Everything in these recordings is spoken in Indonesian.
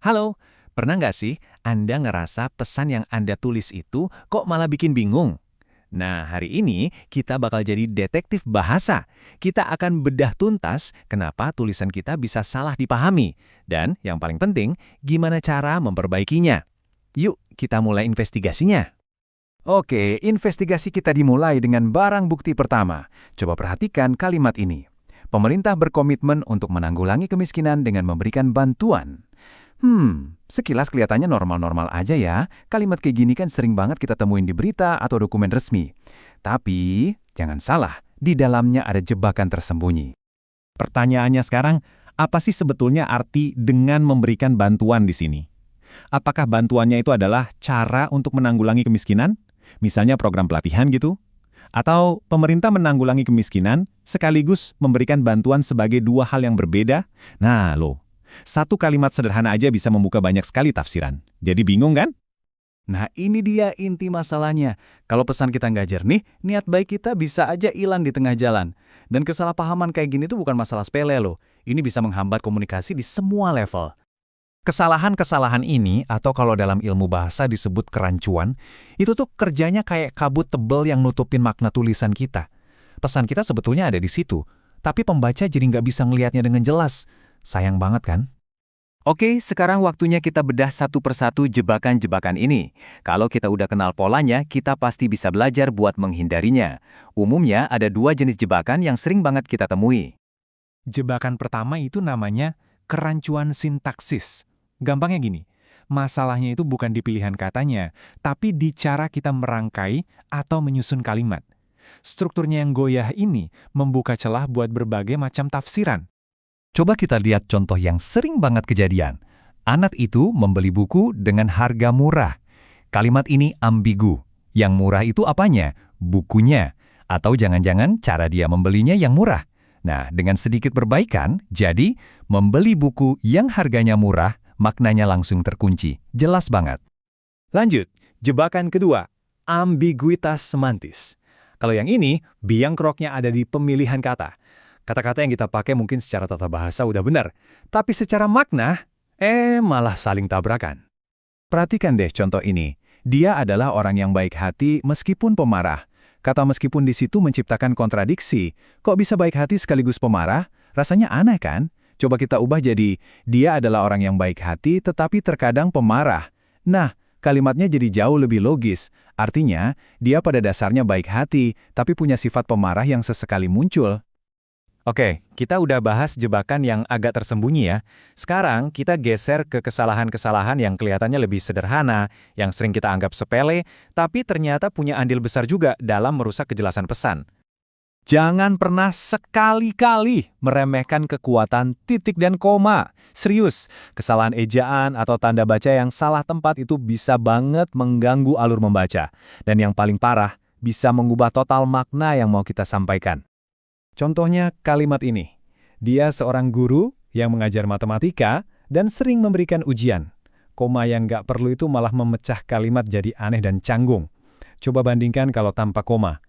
Halo, pernah nggak sih Anda ngerasa pesan yang Anda tulis itu kok malah bikin bingung? Nah, hari ini kita bakal jadi detektif bahasa. Kita akan bedah tuntas kenapa tulisan kita bisa salah dipahami. Dan yang paling penting, gimana cara memperbaikinya. Yuk, kita mulai investigasinya. Oke, investigasi kita dimulai dengan barang bukti pertama. Coba perhatikan kalimat ini. Pemerintah berkomitmen untuk menanggulangi kemiskinan dengan memberikan bantuan. Sekilas kelihatannya normal-normal aja ya. Kalimat kayak gini kan sering banget kita temuin di berita atau dokumen resmi. Tapi, jangan salah, di dalamnya ada jebakan tersembunyi. Pertanyaannya sekarang, apa sih sebetulnya arti dengan memberikan bantuan di sini? Apakah bantuannya itu adalah cara untuk menanggulangi kemiskinan? Misalnya program pelatihan gitu? Atau pemerintah menanggulangi kemiskinan sekaligus memberikan bantuan sebagai dua hal yang berbeda? Nah, satu kalimat sederhana aja bisa membuka banyak sekali tafsiran. Jadi bingung kan? Nah, ini dia inti masalahnya. Kalau pesan kita nggak jernih, niat baik kita bisa aja hilang di tengah jalan. Dan kesalahpahaman kayak gini tuh bukan masalah sepele loh. Ini bisa menghambat komunikasi di semua level. Kesalahan-kesalahan ini, atau kalau dalam ilmu bahasa disebut kerancuan, itu tuh kerjanya kayak kabut tebal yang nutupin makna tulisan kita. Pesan kita sebetulnya ada di situ, tapi pembaca jadi nggak bisa ngelihatnya dengan jelas. Sayang banget kan? Oke, sekarang waktunya kita bedah satu persatu jebakan-jebakan ini. Kalau kita udah kenal polanya, kita pasti bisa belajar buat menghindarinya. Umumnya ada dua jenis jebakan yang sering banget kita temui. Jebakan pertama itu namanya kerancuan sintaksis. Gampangnya gini, masalahnya itu bukan di pilihan katanya, tapi di cara kita merangkai atau menyusun kalimat. Strukturnya yang goyah ini membuka celah buat berbagai macam tafsiran. Coba kita lihat contoh yang sering banget kejadian. Anak itu membeli buku dengan harga murah. Kalimat ini ambigu. Yang murah itu apanya? Bukunya. Atau jangan-jangan cara dia membelinya yang murah. Nah, dengan sedikit perbaikan, jadi membeli buku yang harganya murah, maknanya langsung terkunci. Jelas banget. Lanjut, jebakan kedua, ambiguitas semantis. Kalau yang ini, biang keroknya ada di pemilihan kata. Kata-kata yang kita pakai mungkin secara tata bahasa udah benar, tapi secara makna, malah saling tabrakan. Perhatikan deh contoh ini. Dia adalah orang yang baik hati meskipun pemarah. Kata meskipun di situ menciptakan kontradiksi. Kok bisa baik hati sekaligus pemarah? Rasanya aneh kan? Coba kita ubah jadi, dia adalah orang yang baik hati tetapi terkadang pemarah. Nah, kalimatnya jadi jauh lebih logis. Artinya, dia pada dasarnya baik hati, tapi punya sifat pemarah yang sesekali muncul. Oke, kita udah bahas jebakan yang agak tersembunyi ya. Sekarang kita geser ke kesalahan-kesalahan yang kelihatannya lebih sederhana, yang sering kita anggap sepele, tapi ternyata punya andil besar juga dalam merusak kejelasan pesan. Jangan pernah sekali-kali meremehkan kekuatan titik dan koma. Serius, kesalahan ejaan atau tanda baca yang salah tempat itu bisa banget mengganggu alur membaca. Dan yang paling parah, bisa mengubah total makna yang mau kita sampaikan. Contohnya kalimat ini. Dia seorang guru yang mengajar matematika dan sering memberikan ujian. Koma yang nggak perlu itu malah memecah kalimat jadi aneh dan canggung. Coba bandingkan kalau tanpa koma.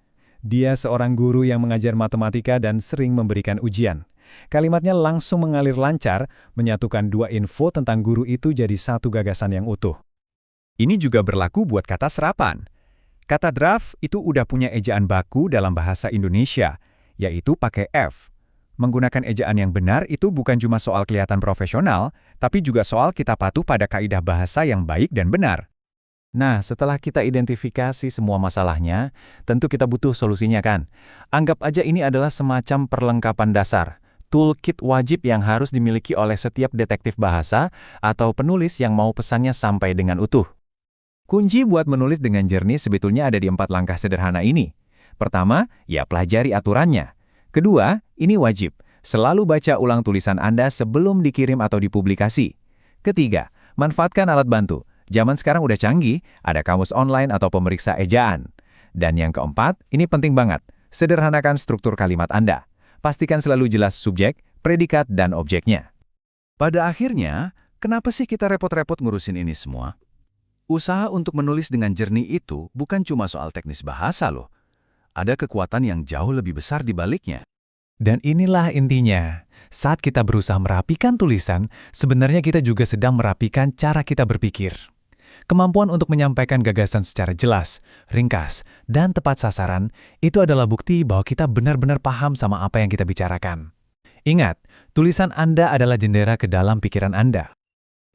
Dia seorang guru yang mengajar matematika dan sering memberikan ujian. Kalimatnya langsung mengalir lancar, menyatukan dua info tentang guru itu jadi satu gagasan yang utuh. Ini juga berlaku buat kata serapan. Kata draft itu udah punya ejaan baku dalam bahasa Indonesia, yaitu pakai F. Menggunakan ejaan yang benar itu bukan cuma soal kelihatan profesional, tapi juga soal kita patuh pada kaidah bahasa yang baik dan benar. Nah, setelah kita identifikasi semua masalahnya, tentu kita butuh solusinya kan? Anggap aja ini adalah semacam perlengkapan dasar, toolkit wajib yang harus dimiliki oleh setiap detektif bahasa atau penulis yang mau pesannya sampai dengan utuh. Kunci buat menulis dengan jernih sebetulnya ada di 4 langkah sederhana ini. Pertama, ya pelajari aturannya. Kedua, ini wajib. Selalu baca ulang tulisan Anda sebelum dikirim atau dipublikasi. Ketiga, manfaatkan alat bantu. Zaman sekarang udah canggih, ada kamus online atau pemeriksa ejaan. Dan yang keempat, ini penting banget. Sederhanakan struktur kalimat Anda. Pastikan selalu jelas subjek, predikat, dan objeknya. Pada akhirnya, kenapa sih kita repot-repot ngurusin ini semua? Usaha untuk menulis dengan jernih itu bukan cuma soal teknis bahasa loh. Ada kekuatan yang jauh lebih besar di baliknya. Dan inilah intinya. Saat kita berusaha merapikan tulisan, sebenarnya kita juga sedang merapikan cara kita berpikir. Kemampuan untuk menyampaikan gagasan secara jelas, ringkas, dan tepat sasaran, itu adalah bukti bahwa kita benar-benar paham sama apa yang kita bicarakan. Ingat, tulisan Anda adalah jendela ke dalam pikiran Anda.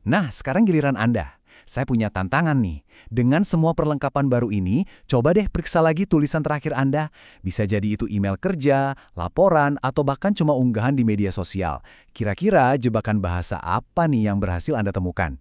Nah, sekarang giliran Anda. Saya punya tantangan nih. Dengan semua perlengkapan baru ini, coba deh periksa lagi tulisan terakhir Anda. Bisa jadi itu email kerja, laporan, atau bahkan cuma unggahan di media sosial. Kira-kira jebakan bahasa apa nih yang berhasil Anda temukan?